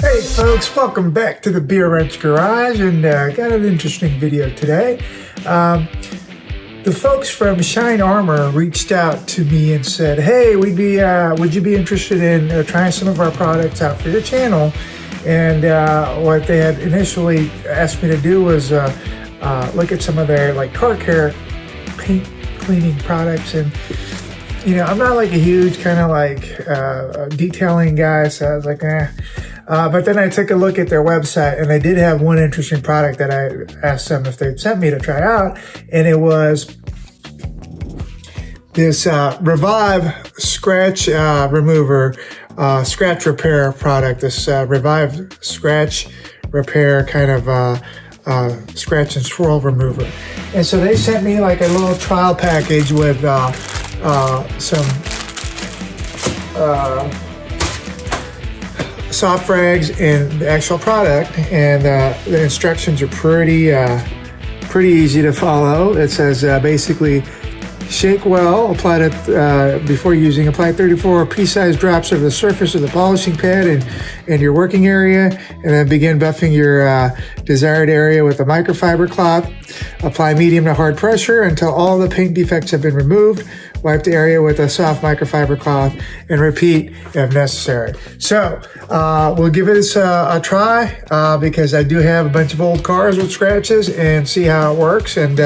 Hey folks, welcome back to the Wremch Garage, and got an interesting video today. The folks from Shine Armor reached out to me and said, hey, would you be interested in trying some of our products out for your channel? And what they had initially asked me to do was look at some of their like car care paint cleaning products. And you know, I'm not like a huge kind of like detailing guy, so I was like, eh. But then I took a look at their website, and they did have one interesting product that I asked them if they'd sent me to try out, and it was this Revive scratch remover, scratch repair product. This Revive scratch repair kind of scratch and swirl remover. And so they sent me like a little trial package with some soft rags and the actual product, and the instructions are pretty easy to follow. It says basically, shake well, apply it before using. Apply 34 pea-sized drops over the surface of the polishing pad and your working area, and then begin buffing your desired area with a microfiber cloth. Apply medium to hard pressure until all the paint defects have been removed. Wipe the area with a soft microfiber cloth and repeat if necessary. So we'll give this a try because I do have a bunch of old cars with scratches, and see how it works. And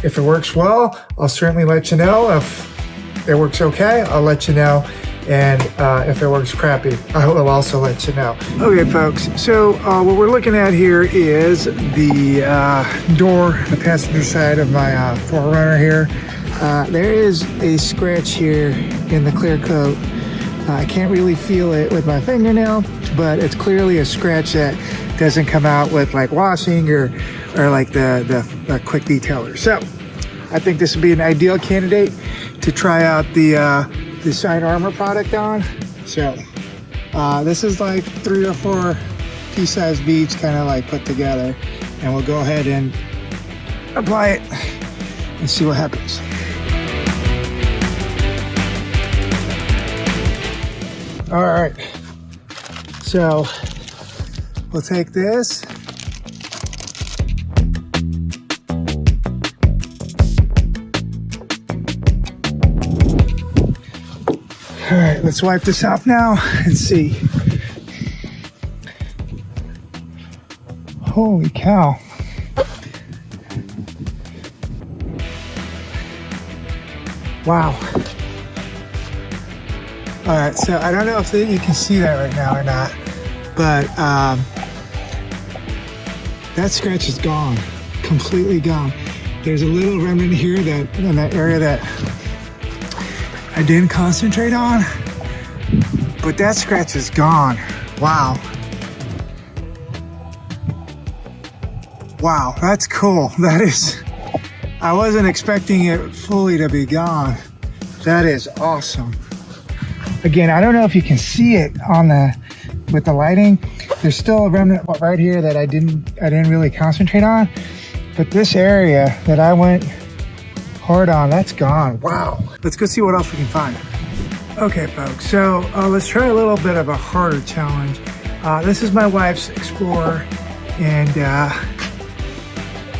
if it works well, I'll certainly let you know. If it works okay, I'll let you know. And if it works crappy, I will also let you know. Okay, folks, so what we're looking at here is the door, the passenger side of my 4Runner here. There is a scratch here in the clear coat. I can't really feel it with my fingernail, but it's clearly a scratch that doesn't come out with like washing or like the quick detailer. So I think this would be an ideal candidate to try out the Shine Armor product on. So this is like 3 or 4 pea-sized beads kind of like put together, and we'll go ahead and apply it and see what happens. All right, so we'll take this. All right, let's wipe this off now and see. Holy cow. Wow. All right, so I don't know if you can see that right now or not, but that scratch is gone, completely gone. There's a little remnant here that in that area that I didn't concentrate on, but that scratch is gone. Wow. Wow, that's cool. That is, I wasn't expecting it fully to be gone. That is awesome. Again, I don't know if you can see it with the lighting. There's still a remnant right here that I didn't really concentrate on, but this area that I went hard on, that's gone. Wow. Let's go see what else we can find. Okay, folks, so let's try a little bit of a harder challenge. This is my wife's Explorer, and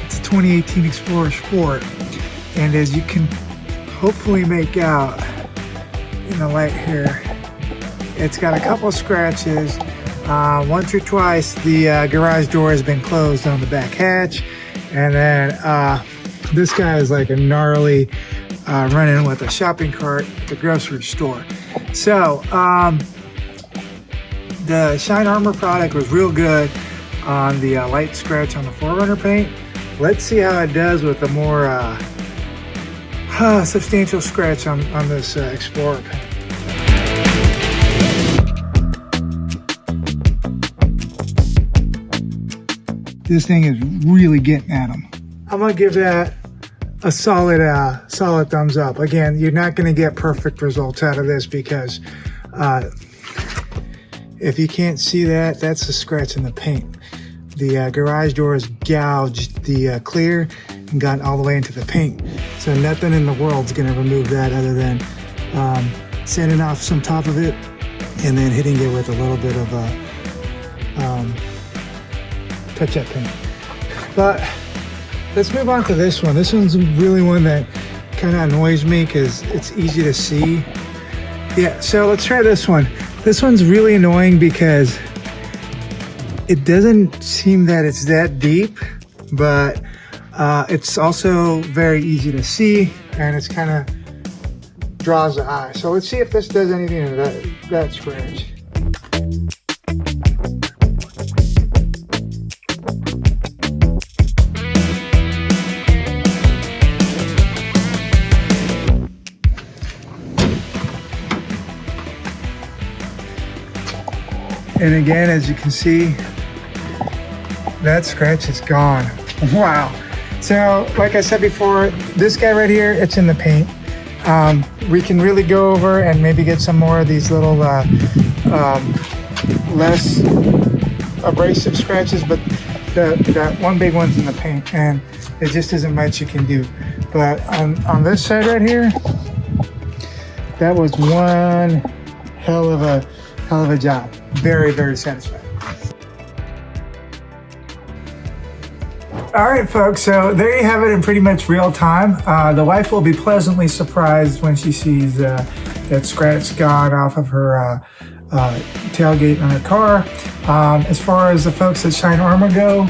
it's a 2018 Explorer Sport. And as you can hopefully make out in the light here, it's got a couple scratches. Once or twice the garage door has been closed on the back hatch, and then this guy is like a gnarly run-in with a shopping cart at the grocery store. So the Shine Armor product was real good on the light scratch on the 4Runner paint. Let's see how it does with a more substantial scratch on this Explorer paint. This thing is really getting at them. I'm gonna give that a solid thumbs up. Again, you're not gonna get perfect results out of this because if you can't see that, that's a scratch in the paint. The garage door has gouged the clear and gotten all the way into the paint. So nothing in the world's gonna remove that other than sanding off some top of it and then hitting it with a little bit of touch that paint. But let's move on to this one. This one's really one that kind of annoys me because it's easy to see. Yeah, so let's try this one. This one's really annoying because it doesn't seem that it's that deep, but it's also very easy to see, and it's kind of draws the eye. So let's see if this does anything to that scratch. And again, as you can see, that scratch is gone. Wow. So, like I said before, this guy right here, it's in the paint. We can really go over and maybe get some more of these little less abrasive scratches, but that one big one's in the paint, and there just isn't much you can do. But on this side right here, that was one hell of a job. Very, very satisfying. All right, folks, so there you have it in pretty much real time. The wife will be pleasantly surprised when she sees that scratch gone off of her tailgate on her car. As far as the folks at Shine Armor go,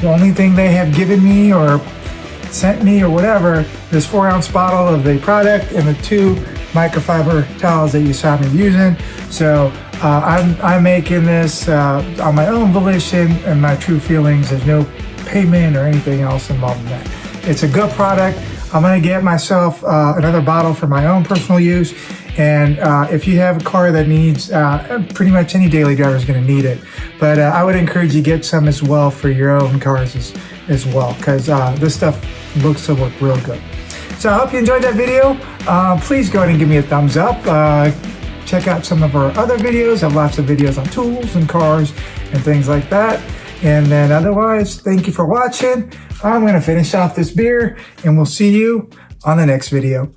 the only thing they have given me or sent me or whatever, this 4-ounce bottle of the product and the 2 microfiber towels that you saw me using. So I'm making this on my own volition and my true feelings. There's no payment or anything else involved in that. It's a good product. I'm gonna get myself another bottle for my own personal use. And if you have a car that needs, pretty much any daily driver is gonna need it. But I would encourage you to get some as well for your own cars as well, because this stuff looks to look real good. So I hope you enjoyed that video. Please go ahead and give me a thumbs up. Check out some of our other videos. I have lots of videos on tools and cars and things like that. And then otherwise, thank you for watching. I'm gonna finish off this beer and we'll see you on the next video.